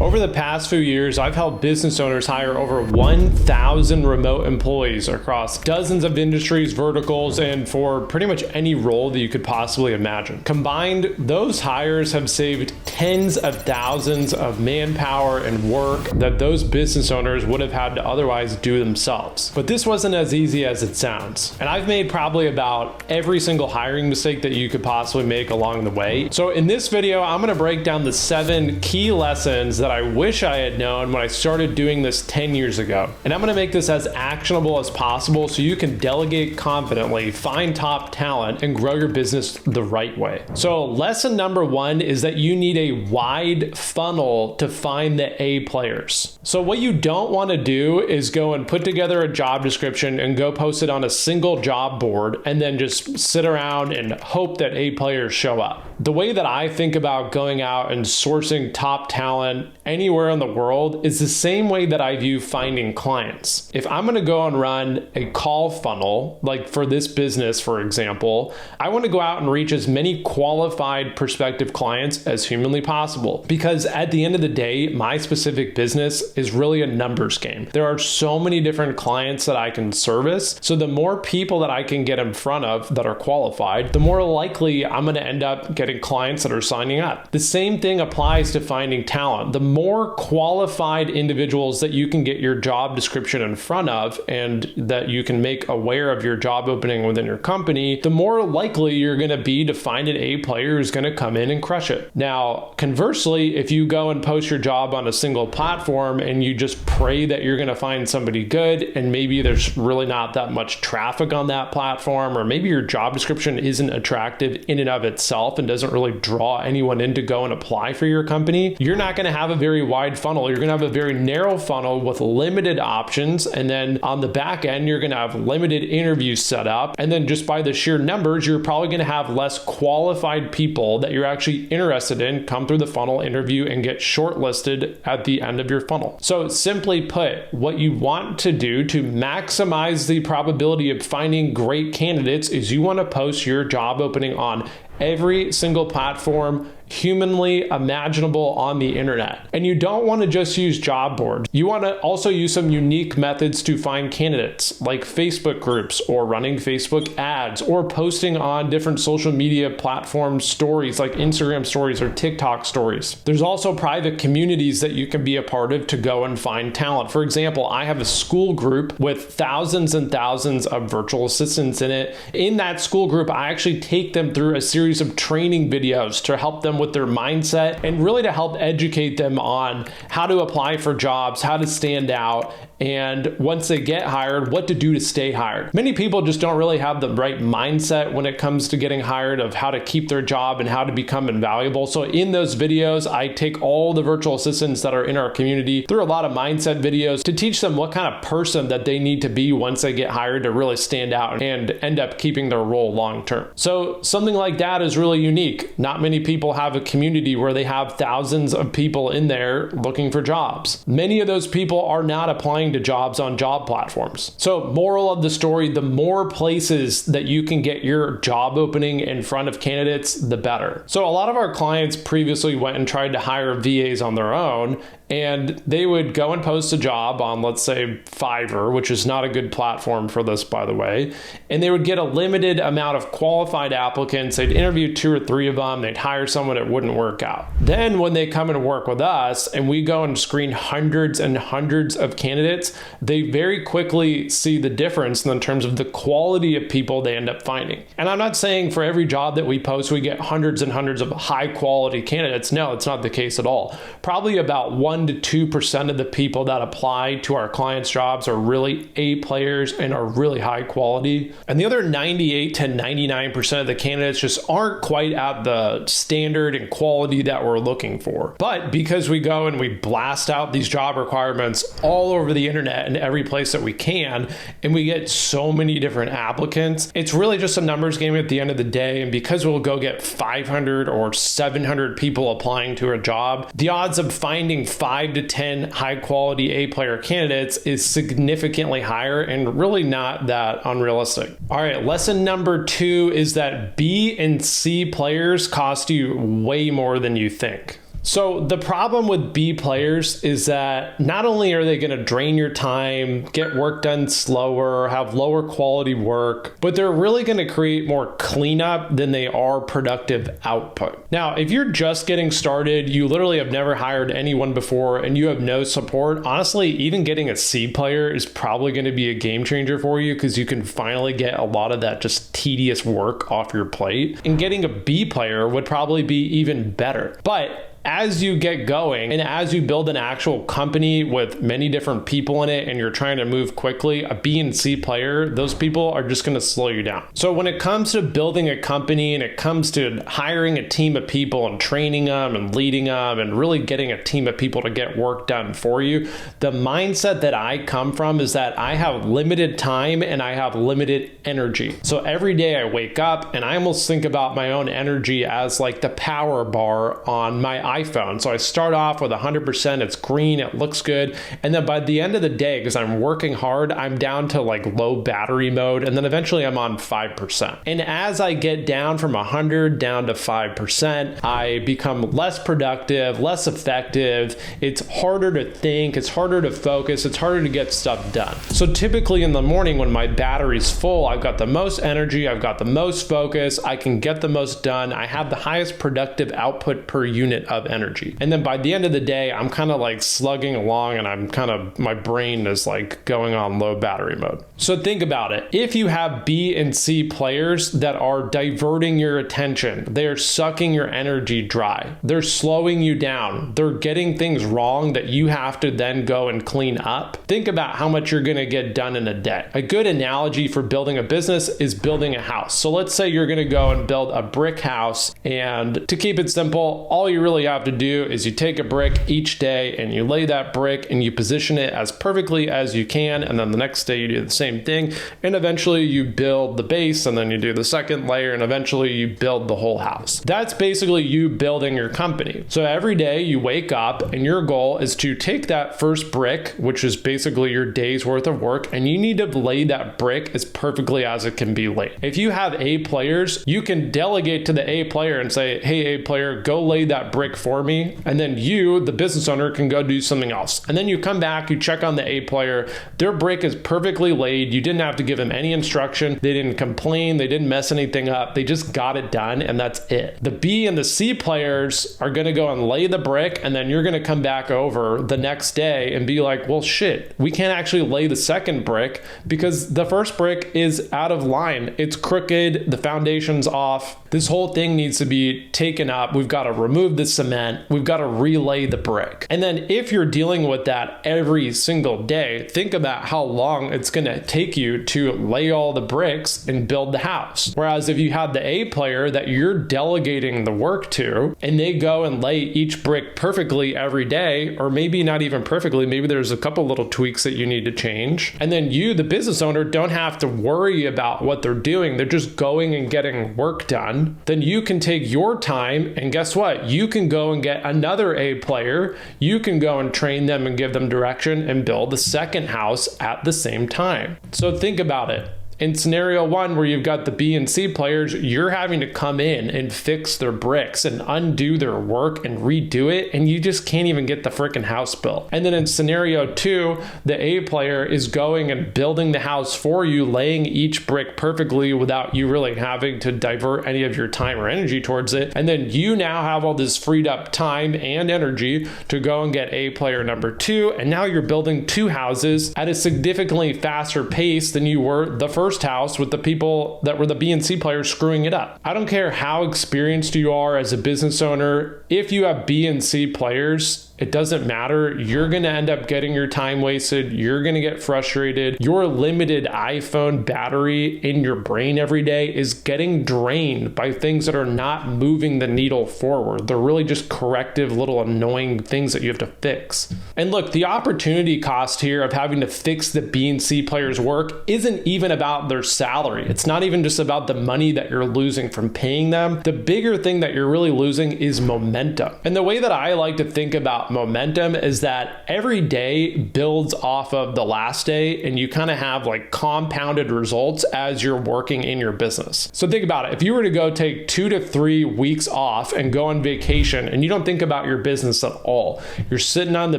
Over the past few years, I've helped business owners hire over 1,000 remote employees across dozens of industries, verticals, and for pretty much any role that you could possibly imagine. Combined, those hires have saved tens of thousands of manpower and work that those business owners would have had to otherwise do themselves. But this wasn't as easy as it sounds. And I've made probably about every single hiring mistake that you could possibly make along the way. So in this video, I'm going to break down the 7 key lessons that I wish I had known when I started doing this 10 years ago. And I'm going to make this as actionable as possible so you can delegate confidently, find top talent, and grow your business the right way. So lesson number 1 is that you need a wide funnel to find the A players. So what you don't want to do is go and put together a job description and go post it on a single job board and then just sit around and hope that A players show up. The way that I think about going out and sourcing top talent anywhere in the world is the same way that I view finding clients. If I'm going to go and run a call funnel, like for this business, for example, I want to go out and reach as many qualified prospective clients as humanly possible. Because at the end of the day, my specific business is really a numbers game. There are so many different clients that I can service. So the more people that I can get in front of that are qualified, the more likely I'm going to end up getting clients that are signing up. The same thing applies to finding talent. The more qualified individuals that you can get your job description in front of and that you can make aware of your job opening within your company, the more likely you're going to be to find an A player who's going to come in and crush it. Now, conversely, if you go and post your job on a single platform and you just pray that you're going to find somebody good and maybe there's really not that much traffic on that platform, or maybe your job description isn't attractive in and of itself and doesn't really draw anyone in to go and apply for your company, you're not going to have a very wide funnel. You're going to have a very narrow funnel with limited options. And then on the back end, you're going to have limited interviews set up. And then just by the sheer numbers, you're probably going to have less qualified people that you're actually interested in come through the funnel, interview, and get shortlisted at the end of your funnel. So simply put, what you want to do to maximize the probability of finding great candidates is you want to post your job opening on every single platform humanly imaginable on the internet. And you don't want to just use job boards. You want to also use some unique methods to find candidates, like Facebook groups or running Facebook ads or posting on different social media platform stories like Instagram stories or TikTok stories. There's also private communities that you can be a part of to go and find talent. For example, I have a school group with thousands and thousands of virtual assistants in it. In that school group, I actually take them through a series of training videos to help them with their mindset and really to help educate them on how to apply for jobs, how to stand out, and once they get hired, what to do to stay hired. Many people just don't really have the right mindset when it comes to getting hired of how to keep their job and how to become invaluable. So in those videos, I take all the virtual assistants that are in our community through a lot of mindset videos to teach them what kind of person that they need to be once they get hired to really stand out and end up keeping their role long term. So something like that is really unique. Not many people have a community where they have thousands of people in there looking for jobs. Many of those people are not applying to jobs on job platforms. So moral of the story, the more places that you can get your job opening in front of candidates, the better. So a lot of our clients previously went and tried to hire VAs on their own, and they would go and post a job on, let's say, Fiverr, which is not a good platform for this, by the way, and they would get a limited amount of qualified applicants. They'd interview 2 or 3 of them. They'd hire someone, it wouldn't work out. Then when they come and work with us and we go and screen hundreds and hundreds of candidates, they very quickly see the difference in terms of the quality of people they end up finding. And I'm not saying for every job that we post, we get hundreds and hundreds of high quality candidates. No, it's not the case at all. Probably about 1 to 2% of the people that apply to our clients' jobs are really A players and are really high quality. And the other 98 to 99% of the candidates just aren't quite at the standard and quality that we're looking for. But because we go and we blast out these job requirements all over the internet and every place that we can, and we get so many different applicants, it's really just a numbers game at the end of the day. And because we'll go get 500 or 700 people applying to a job, the odds of finding 5 to 10 high quality A player candidates is significantly higher and really not that unrealistic. All right, lesson number 2 is that B and C players cost you way more than you think. So the problem with B players is that not only are they going to drain your time, get work done slower, have lower quality work, but they're really going to create more cleanup than they are productive output. Now, if you're just getting started, you literally have never hired anyone before, and you have no support, honestly, even getting a C player is probably going to be a game changer for you, because you can finally get a lot of that just tedious work off your plate. And getting a B player would probably be even better. But as you get going and as you build an actual company with many different people in it and you're trying to move quickly, a B and C player, those people are just going to slow you down. So when it comes to building a company and it comes to hiring a team of people and training them and leading them and really getting a team of people to get work done for you, the mindset that I come from is that I have limited time and I have limited energy. So every day I wake up and I almost think about my own energy as like the power bar on my iPhone. So I start off with 100%, it's green, it looks good. And then by the end of the day, because I'm working hard, I'm down to like low battery mode. And then eventually I'm on 5%. And as I get down from 100 down to 5%, I become less productive, less effective. It's harder to think, it's harder to focus, it's harder to get stuff done. So typically in the morning when my battery's full, I've got the most energy, I've got the most focus, I can get the most done, I have the highest productive output per unit of energy. And then by the end of the day, I'm kind of like slugging along and my brain is like going on low battery mode. So think about it. If you have B and C players that are diverting your attention, they're sucking your energy dry, they're slowing you down, they're getting things wrong that you have to then go and clean up, think about how much you're going to get done in a day. A good analogy for building a business is building a house. So let's say you're going to go and build a brick house, and to keep it simple, all you really have to do is you take a brick each day and you lay that brick and you position it as perfectly as you can, and then the next day you do the same thing, and eventually you build the base, and then you do the second layer, and eventually you build the whole house. That's basically you building your company. So every day you wake up and your goal is to take that first brick, which is basically your day's worth of work, and you need to lay that brick as perfectly as it can be laid. If you have A players, you can delegate to the A player and say, hey, A player, go lay that brick for me. And then you, the business owner, can go do something else. And then you come back, you check on the A player, their brick is perfectly laid. You didn't have to give them any instruction. They didn't complain. They didn't mess anything up. They just got it done, and that's it. The B and the C players are going to go and lay the brick, and then you're going to come back over the next day and be like, well, shit, we can't actually lay the second brick because the first brick is out of line. It's crooked. The foundation's off. This whole thing needs to be taken up. We've got to remove the cement. We've got to relay the brick. And then if you're dealing with that every single day, think about how long it's going to take you to lay all the bricks and build the house. Whereas if you have the A player that you're delegating the work to, and they go and lay each brick perfectly every day, or maybe not even perfectly, maybe there's a couple little tweaks that you need to change. And then you, the business owner, don't have to worry about what they're doing. They're just going and getting work done. Then you can take your time, and guess what? You can go and get another A player. You can go and train them and give them direction and build the second house at the same time. So think about it. In scenario one, where you've got the B and C players, you're having to come in and fix their bricks and undo their work and redo it, and you just can't even get the freaking house built. And then in scenario two, the A player is going and building the house for you, laying each brick perfectly without you really having to divert any of your time or energy towards it. And then you now have all this freed up time and energy to go and get A player number two, and now you're building two houses at a significantly faster pace than you were the first house with the people that were the B and C players screwing it up. I don't care how experienced you are as a business owner, if you have B and C players, it doesn't matter. You're going to end up getting your time wasted. You're going to get frustrated. Your limited iPhone battery in your brain every day is getting drained by things that are not moving the needle forward. They're really just corrective little annoying things that you have to fix. And look, the opportunity cost here of having to fix the B and C players' work isn't even about their salary. It's not even just about the money that you're losing from paying them. The bigger thing that you're really losing is momentum. And the way that I like to think about about momentum is that every day builds off of the last day, and you kind of have like compounded results as you're working in your business. So think about it. If you were to go take 2 to 3 weeks off and go on vacation and you don't think about your business at all, you're sitting on the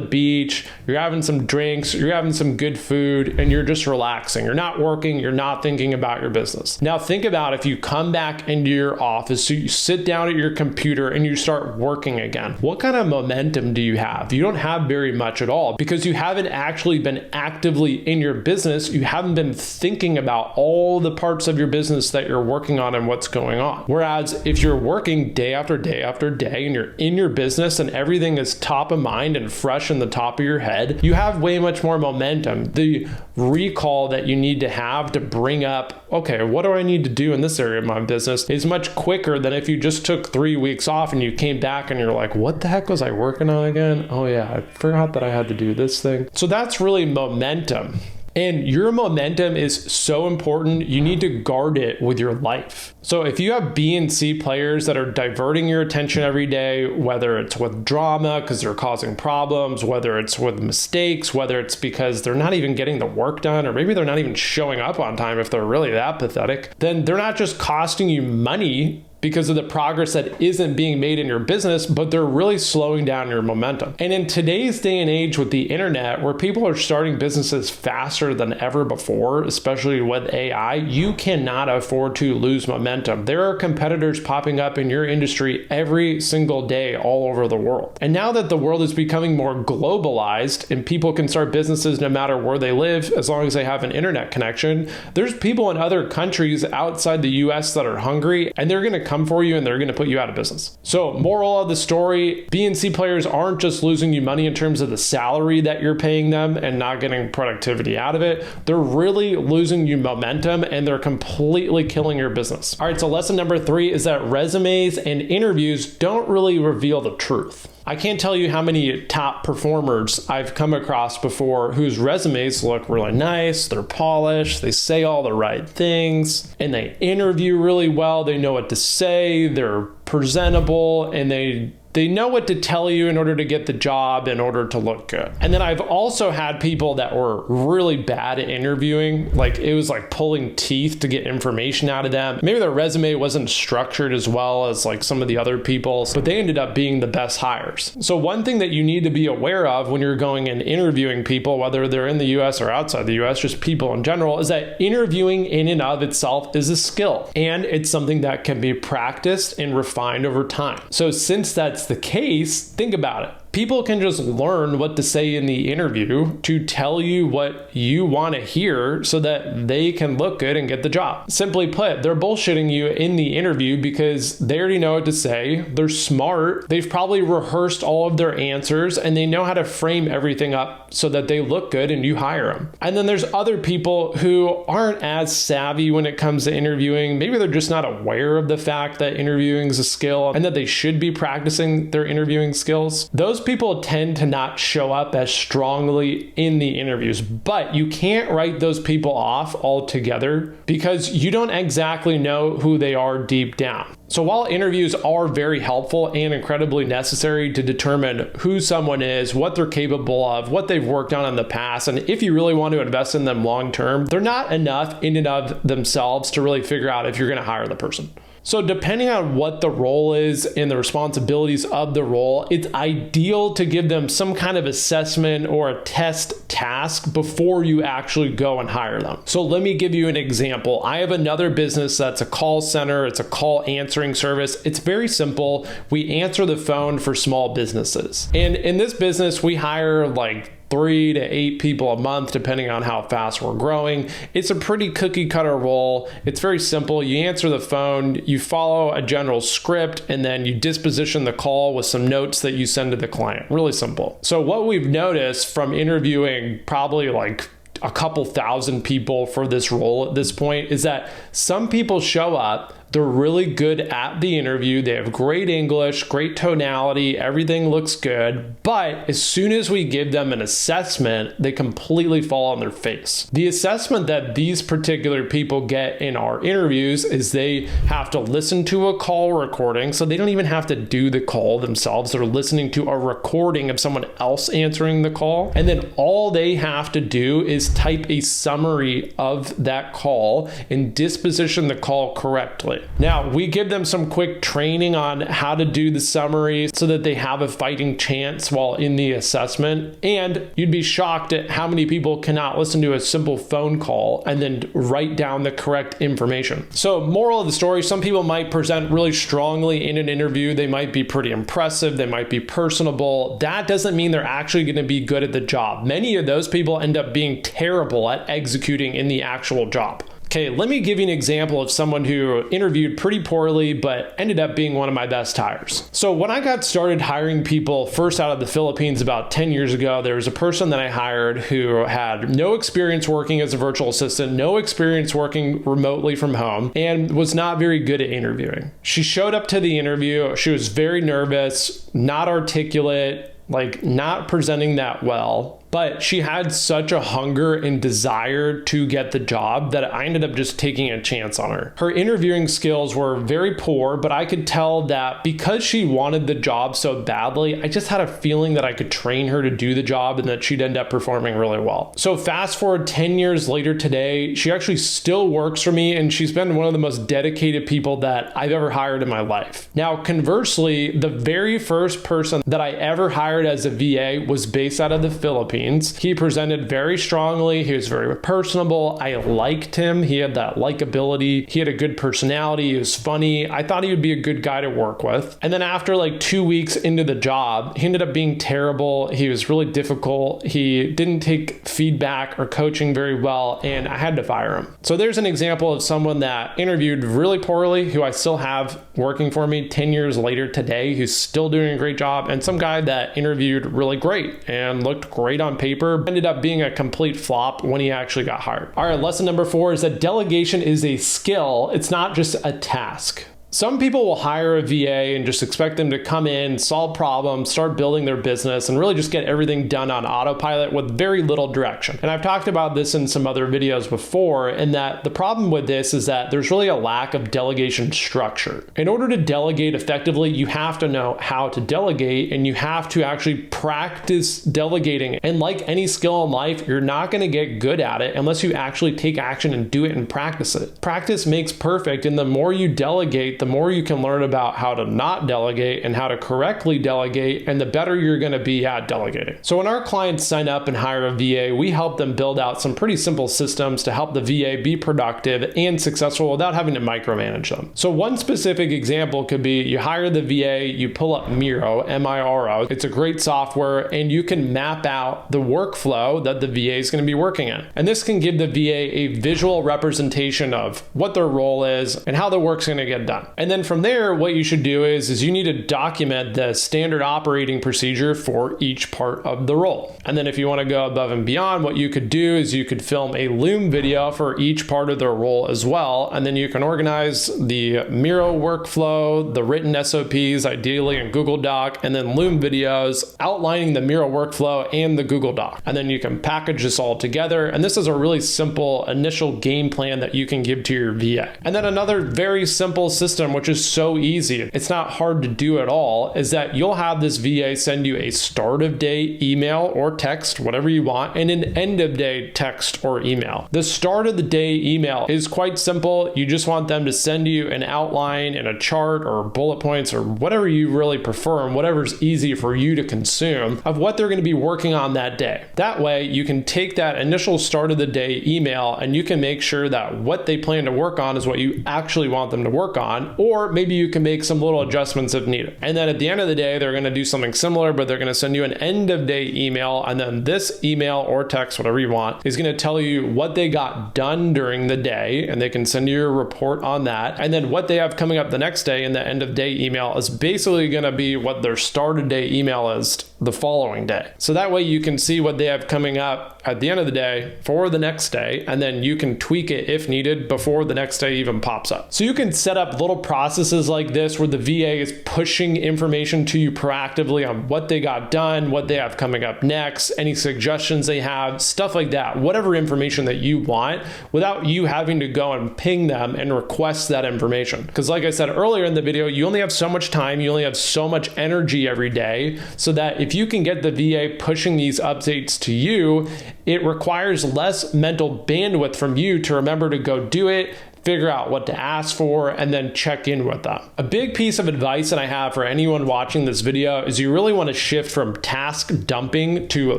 beach, you're having some drinks, you're having some good food, and you're just relaxing. You're not working, you're not thinking about your business. Now think about if you come back into your office, so you sit down at your computer and you start working again. What kind of momentum do you have? You don't have very much at all because you haven't actually been actively in your business. You haven't been thinking about all the parts of your business that you're working on and what's going on. Whereas if you're working day after day after day and you're in your business and everything is top of mind and fresh in the top of your head, you have way much more momentum. The recall that you need to have to bring up, okay, what do I need to do in this area of my business is much quicker than if you just took 3 weeks off and you came back and you're like, what the heck was I working on again? Oh yeah, I forgot that I had to do this thing. So that's really momentum. And your momentum is so important, you need to guard it with your life. So if you have B and C players that are diverting your attention every day, whether it's with drama because they're causing problems, whether it's with mistakes, whether it's because they're not even getting the work done, or maybe they're not even showing up on time if they're really that pathetic, then they're not just costing you money because of the progress that isn't being made in your business, but they're really slowing down your momentum. And in today's day and age with the internet, where people are starting businesses faster than ever before, especially with AI, you cannot afford to lose momentum. There are competitors popping up in your industry every single day all over the world. And now that the world is becoming more globalized and people can start businesses no matter where they live, as long as they have an internet connection, there's people in other countries outside the US that are hungry, and they're gonna come for you and they're going to put you out of business. So moral of the story, B and C players aren't just losing you money in terms of the salary that you're paying them and not getting productivity out of it. They're really losing you momentum and they're completely killing your business. All right, so lesson number 3 is that resumes and interviews don't really reveal the truth. I can't tell you how many top performers I've come across before whose resumes look really nice, they're polished, they say all the right things, and they interview really well, they know what to say, they're presentable, and they know what to tell you in order to get the job, in order to look good. And then I've also had people that were really bad at interviewing. Like it was like pulling teeth to get information out of them. Maybe their resume wasn't structured as well as like some of the other people, but they ended up being the best hires. So one thing that you need to be aware of when you're going and interviewing people, whether they're in the US or outside the US, just people in general, is that interviewing in and of itself is a skill. And it's something that can be practiced and refined over time. So since that's the case, think about it. People can just learn what to say in the interview to tell you what you want to hear so that they can look good and get the job. Simply put, they're bullshitting you in the interview because they already know what to say. They're smart. They've probably rehearsed all of their answers and they know how to frame everything up so that they look good and you hire them. And then there's other people who aren't as savvy when it comes to interviewing. Maybe they're just not aware of the fact that interviewing is a skill and that they should be practicing their interviewing skills. Those people tend to not show up as strongly in the interviews, but you can't write those people off altogether because you don't exactly know who they are deep down. So while interviews are very helpful and incredibly necessary to determine who someone is, what they're capable of, what they've worked on in the past, and if you really want to invest in them long term, they're not enough in and of themselves to really figure out if you're going to hire the person. So depending on what the role is and the responsibilities of the role, it's ideal to give them some kind of assessment or a test task before you actually go and hire them. So let me give you an example. I have another business that's a call center. It's a call answering service. It's very simple. We answer the phone for small businesses. And in this business, we hire like 3 to 8 people a month, depending on how fast we're growing. It's a pretty cookie cutter role. It's very simple. You answer the phone, you follow a general script, and then you disposition the call with some notes that you send to the client. Really simple. So what we've noticed from interviewing probably like a couple thousand people for this role at this point is that some people show up, They're really good at the interview. They have great English, great tonality, everything looks good. But as soon as we give them an assessment, they completely fall on their face. The assessment that these particular people get in our interviews is they have to listen to a call recording. So they don't even have to do the call themselves. They're listening to a recording of someone else answering the call. And then all they have to do is type a summary of that call and disposition the call correctly. Now, we give them some quick training on how to do the summary so that they have a fighting chance while in the assessment. And you'd be shocked at how many people cannot listen to a simple phone call and then write down the correct information. So, moral of the story, some people might present really strongly in an interview. They might be pretty impressive. They might be personable. That doesn't mean they're actually going to be good at the job. Many of those people end up being terrible at executing in the actual job. Okay, let me give you an example of someone who interviewed pretty poorly, but ended up being one of my best hires. So when I got started hiring people first out of the Philippines about 10 years ago, there was a person that I hired who had no experience working as a virtual assistant, no experience working remotely from home, and was not very good at interviewing. She showed up to the interview. She was very nervous, not articulate, not presenting that well. But she had such a hunger and desire to get the job that I ended up just taking a chance on her. Her interviewing skills were very poor, but I could tell that because she wanted the job so badly, I just had a feeling that I could train her to do the job and that she'd end up performing really well. So fast forward 10 years later today, she actually still works for me, and she's been one of the most dedicated people that I've ever hired in my life. Now, conversely, the very first person that I ever hired as a VA was based out of the Philippines. He presented very strongly. He was very personable. I liked him. He had that likability. He had a good personality. He was funny. I thought he would be a good guy to work with. And then after 2 weeks into the job, he ended up being terrible. He was really difficult. He didn't take feedback or coaching very well, and I had to fire him. So there's an example of someone that interviewed really poorly, who I still have working for me 10 years later today, who's still doing a great job, and some guy that interviewed really great and looked great on paper, ended up being a complete flop when he actually got hired. All right, lesson number 4 is that delegation is a skill. It's not just a task. Some people will hire a VA and just expect them to come in, solve problems, start building their business, and really just get everything done on autopilot with very little direction. And I've talked about this in some other videos before, and that the problem with this is that there's really a lack of delegation structure. In order to delegate effectively, you have to know how to delegate, and you have to actually practice delegating. And like any skill in life, you're not going to get good at it unless you actually take action and do it and practice it. Practice makes perfect, and the more you delegate, the more you can learn about how to not delegate and how to correctly delegate, and the better you're going to be at delegating. So when our clients sign up and hire a VA, we help them build out some pretty simple systems to help the VA be productive and successful without having to micromanage them. So one specific example could be you hire the VA, you pull up Miro, M-I-R-O. It's a great software, and you can map out the workflow that the VA is going to be working in. And this can give the VA a visual representation of what their role is and how the work's going to get done. And then from there, what you should do is you need to document the standard operating procedure for each part of the role. And then if you want to go above and beyond, what you could do is you could film a Loom video for each part of their role as well. And then you can organize the Miro workflow, the written SOPs, ideally in Google Doc, and then Loom videos outlining the Miro workflow and the Google Doc. And then you can package this all together. And this is a really simple initial game plan that you can give to your VA. And then another very simple system, which is so easy, it's not hard to do at all, is that you'll have this VA send you a start of day email or text, whatever you want, and an end of day text or email. The start of the day email is quite simple. You just want them to send you an outline and a chart or bullet points or whatever you really prefer and whatever's easy for you to consume of what they're going to be working on that day. That way you can take that initial start of the day email and you can make sure that what they plan to work on is what you actually want them to work on, or maybe you can make some little adjustments if needed. And then at the end of the day, they're going to do something similar, but they're going to send you an end of day email. And then this email or text, whatever you want, is going to tell you what they got done during the day. And they can send you a report on that. And then what they have coming up the next day in the end of day email is basically going to be what their start of day email is the following day. So that way you can see what they have coming up at the end of the day for the next day, and then you can tweak it if needed before the next day even pops up. So you can set up little processes like this where the VA is pushing information to you proactively on what they got done, what they have coming up next, any suggestions they have, stuff like that, whatever information that you want, without you having to go and ping them and request that information. Because like I said earlier in the video, you only have so much time, you only have so much energy every day, so that if you can get the VA pushing these updates to you, it requires less mental bandwidth from you to remember to go do it, figure out what to ask for, and then check in with them. A big piece of advice that I have for anyone watching this video is you really want to shift from task dumping to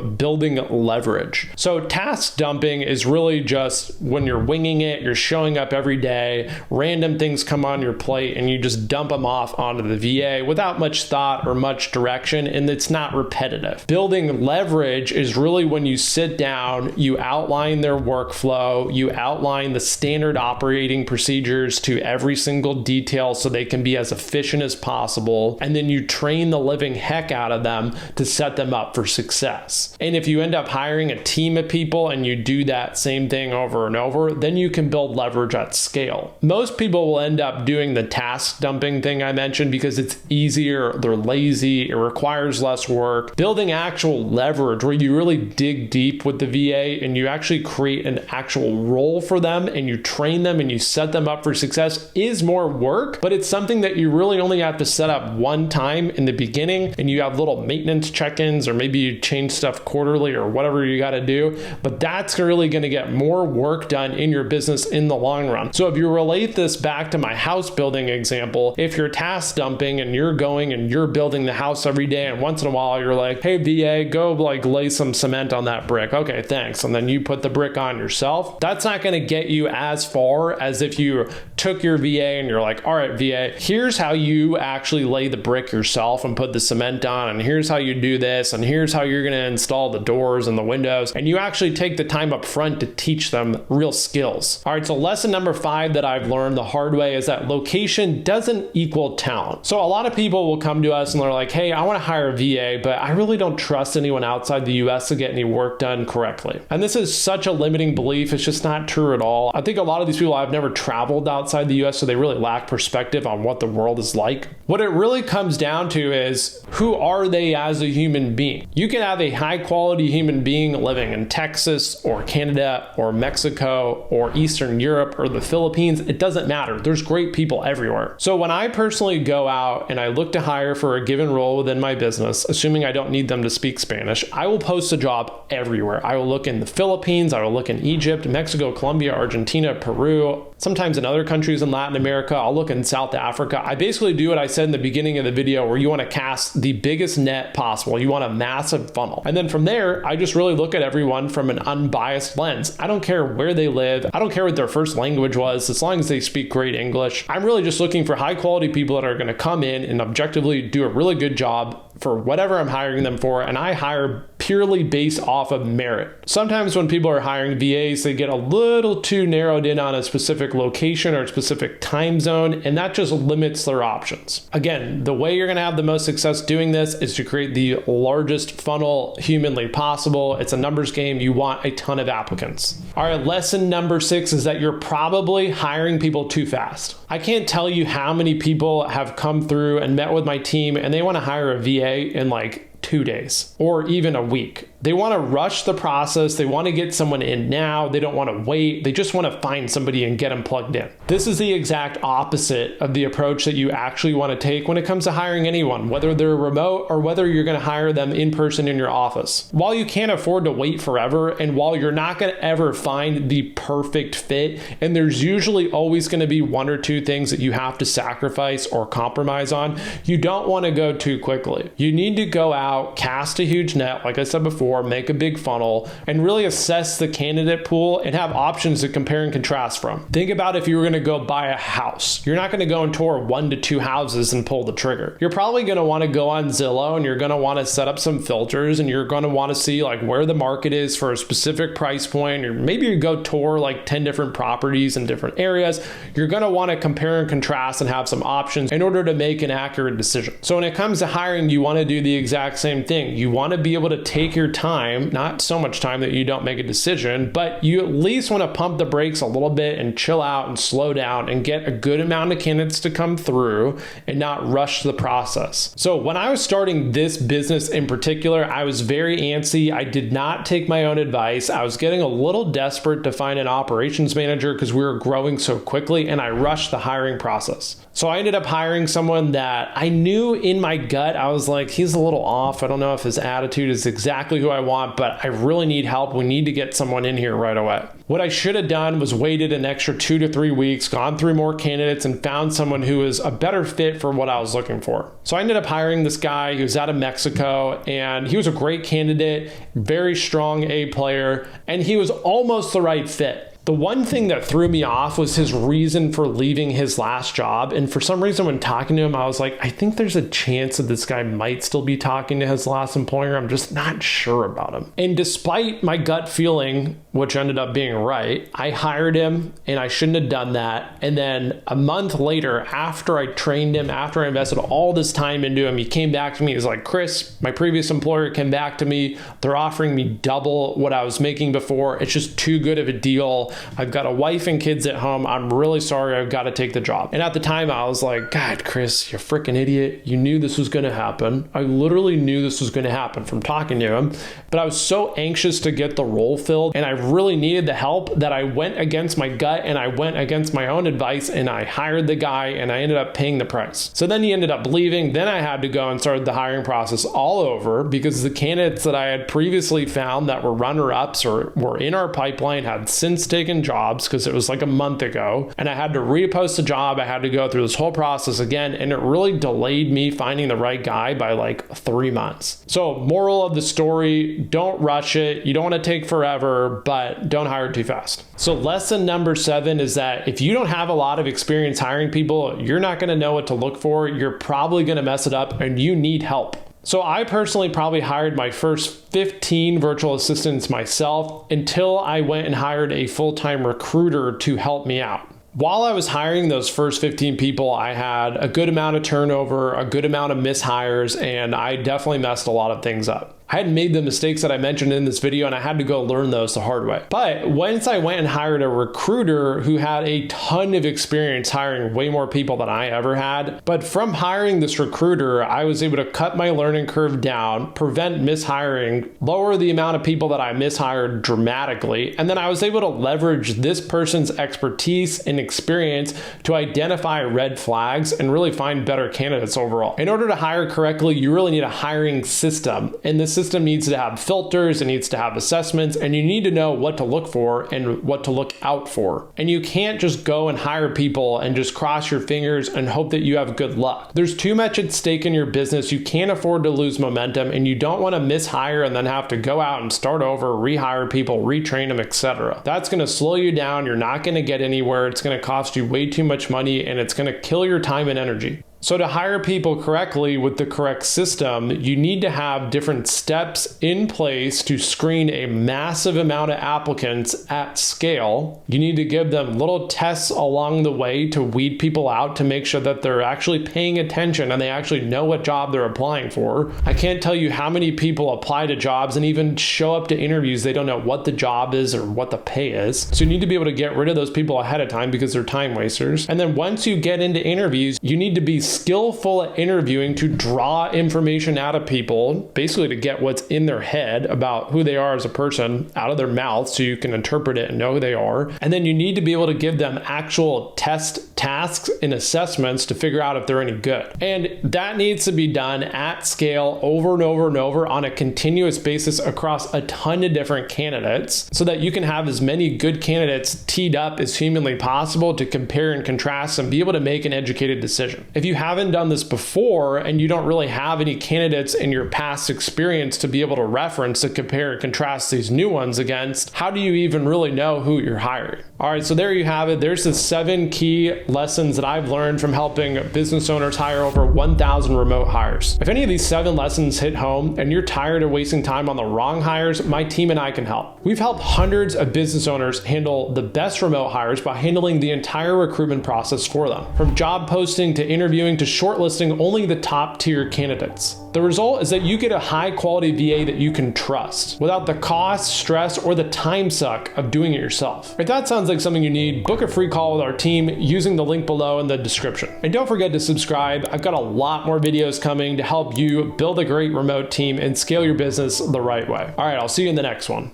building leverage. So task dumping is really just when you're winging it, you're showing up every day, random things come on your plate, and you just dump them off onto the VA without much thought or much direction, and it's not repetitive. Building leverage is really when you sit down, you outline their workflow, you outline the standard operating procedures to every single detail so they can be as efficient as possible, and then you train the living heck out of them to set them up for success. And if you end up hiring a team of people and you do that same thing over and over, then you can build leverage at scale. Most people will end up doing the task dumping thing I mentioned because it's easier, they're lazy, it requires less work. Building actual leverage where you really dig deep with the VA and you actually create an actual role for them and you train them and you set them up for success is more work, but it's something that you really only have to set up one time in the beginning, and you have little maintenance check-ins, or maybe you change stuff quarterly or whatever you got to do, but that's really going to get more work done in your business in the long run. So if you relate this back to my house building example, if you're task dumping and you're going and you're building the house every day, and once in a while you're like, hey VA, go like lay some cement on that brick. Okay, thanks. And then you put the brick on yourself. That's not going to get you as far as if you took your VA and you're like, all right, VA, here's how you actually lay the brick yourself and put the cement on, and here's how you do this, and here's how you're going to install the doors and the windows. And you actually take the time up front to teach them real skills. All right, so lesson number 5 that I've learned the hard way is that location doesn't equal talent. So a lot of people will come to us and they're like, hey, I want to hire a VA, but I really don't trust anyone outside the US to get any work done correctly. And this is such a limiting belief. It's just not true at all. I think a lot of these people have never traveled outside the US, so they really lack perspective on what the world is like. What it really comes down to is, who are they as a human being? You can have a high quality human being living in Texas or Canada or Mexico or Eastern Europe or the Philippines. It doesn't matter. There's great people everywhere. So when I personally go out and I look to hire for a given role within my business, assuming I don't need them to speak Spanish, I will post a job everywhere. I will look in the Philippines, I will look in Egypt, Mexico, Colombia, Argentina, Peru, sometimes in other countries in Latin America. I'll look in South Africa. I basically do what I said in the beginning of the video, where you want to cast the biggest net possible. You want a massive funnel. And then from there, I just really look at everyone from an unbiased lens. I don't care where they live. I don't care what their first language was, as long as they speak great English. I'm really just looking for high quality people that are going to come in and objectively do a really good job for whatever I'm hiring them for, and I hire purely based off of merit. Sometimes when people are hiring VAs, they get a little too narrowed in on a specific location or a specific time zone, and that just limits their options. Again, the way you're going to have the most success doing this is to create the largest funnel humanly possible. It's a numbers game. You want a ton of applicants. All right, lesson number 6 is that you're probably hiring people too fast. I can't tell you how many people have come through and met with my team and they want to hire a VA in like 2 days or even a week. They want to rush the process. They want to get someone in now. They don't want to wait. They just want to find somebody and get them plugged in. This is the exact opposite of the approach that you actually want to take when it comes to hiring anyone, whether they're remote or whether you're going to hire them in person in your office. While you can't afford to wait forever, and while you're not going to ever find the perfect fit, and there's usually always going to be 1 or 2 things that you have to sacrifice or compromise on, you don't want to go too quickly. You need to go out, cast a huge net, like I said before, before, make a big funnel, and really assess the candidate pool and have options to compare and contrast from. Think about if you were going to go buy a house. You're not going to go and tour 1 to 2 houses and pull the trigger. You're probably going to want to go on Zillow, and you're going to want to set up some filters, and you're going to want to see like where the market is for a specific price point, or maybe you go tour like 10 different properties in different areas. You're going to want to compare and contrast and have some options in order to make an accurate decision. So when it comes to hiring, you want to do the exact same thing. You want to be able to take your time, not so much time that you don't make a decision, but you at least want to pump the brakes a little bit and chill out and slow down and get a good amount of candidates to come through and not rush the process. So when I was starting this business in particular, I was very antsy. I did not take my own advice. I was getting a little desperate to find an operations manager because we were growing so quickly, and I rushed the hiring process. So I ended up hiring someone that I knew in my gut, I was like, he's a little off. I don't know if his attitude is exactly who I want, but I really need help. We need to get someone in here right away. What I should have done was waited an extra 2 to 3 weeks, gone through more candidates, and found someone who was a better fit for what I was looking for. So I ended up hiring this guy. He was out of Mexico, and he was a great candidate, very strong A player, and he was almost the right fit. The one thing that threw me off was his reason for leaving his last job. And for some reason, when talking to him, I was like, I think there's a chance that this guy might still be talking to his last employer. I'm just not sure about him. And despite my gut feeling, which ended up being right, I hired him, and I shouldn't have done that. And then a month later, after I trained him, after I invested all this time into him, he came back to me. He's like, Chris, my previous employer came back to me. They're offering me double what I was making before. It's just too good of a deal. I've got a wife and kids at home. I'm really sorry. I've got to take the job. And at the time I was like, God, Chris, you're a freaking idiot. You knew this was going to happen. I literally knew this was going to happen from talking to him, but I was so anxious to get the role filled, and I really needed the help that I went against my gut and I went against my own advice, and I hired the guy, and I ended up paying the price. So then he ended up leaving. Then I had to go and start the hiring process all over because the candidates that I had previously found that were runner-ups or were in our pipeline had since taken jobs because it was like a month ago, and I had to repost a job. I had to go through this whole process again, and it really delayed me finding the right guy by like 3 months. So moral of the story, don't rush it. You don't want to take forever, but don't hire too fast. So lesson number 7 is that if you don't have a lot of experience hiring people, you're not going to know what to look for. You're probably going to mess it up, and you need help. So I personally probably hired my first 15 virtual assistants myself until I went and hired a full-time recruiter to help me out. While I was hiring those first 15 people, I had a good amount of turnover, a good amount of mishires, and I definitely messed a lot of things up. I hadn't made the mistakes that I mentioned in this video, and I had to go learn those the hard way. But once I went and hired a recruiter who had a ton of experience hiring way more people than I ever had, but from hiring this recruiter, I was able to cut my learning curve down, prevent mishiring, lower the amount of people that I mishired dramatically, and then I was able to leverage this person's expertise and experience to identify red flags and really find better candidates overall. In order to hire correctly, you really need a hiring system, and this system needs to have filters, it needs to have assessments, and you need to know what to look for and what to look out for. And you can't just go and hire people and just cross your fingers and hope that you have good luck. There's too much at stake in your business. You can't afford to lose momentum, and you don't want to mishire and then have to go out and start over, rehire people, retrain them, etc. That's going to slow you down. You're not going to get anywhere. It's going to cost you way too much money, and it's going to kill your time and energy. So to hire people correctly with the correct system, you need to have different steps in place to screen a massive amount of applicants at scale. You need to give them little tests along the way to weed people out to make sure that they're actually paying attention and they actually know what job they're applying for. I can't tell you how many people apply to jobs and even show up to interviews. They don't know what the job is or what the pay is. So you need to be able to get rid of those people ahead of time because they're time wasters. And then once you get into interviews, you need to be skillful at interviewing to draw information out of people, basically to get what's in their head about who they are as a person out of their mouth so you can interpret it and know who they are. And then you need to be able to give them actual test tasks and assessments to figure out if they're any good. And that needs to be done at scale over and over and over on a continuous basis across a ton of different candidates so that you can have as many good candidates teed up as humanly possible to compare and contrast and be able to make an educated decision. If you haven't done this before and you don't really have any candidates in your past experience to be able to reference to compare and contrast these new ones against, how do you even really know who you're hiring? All right, so there you have it. There's the 7 key lessons that I've learned from helping business owners hire over 1,000 remote hires. If any of these 7 lessons hit home and you're tired of wasting time on the wrong hires, my team and I can help. We've helped hundreds of business owners handle the best remote hires by handling the entire recruitment process for them. From job posting to interviewing to shortlisting only the top tier candidates. The result is that you get a high quality VA that you can trust without the cost, stress, or the time suck of doing it yourself. If that sounds like something you need, book a free call with our team using the link below in the description. And don't forget to subscribe. I've got a lot more videos coming to help you build a great remote team and scale your business the right way. All right, I'll see you in the next one.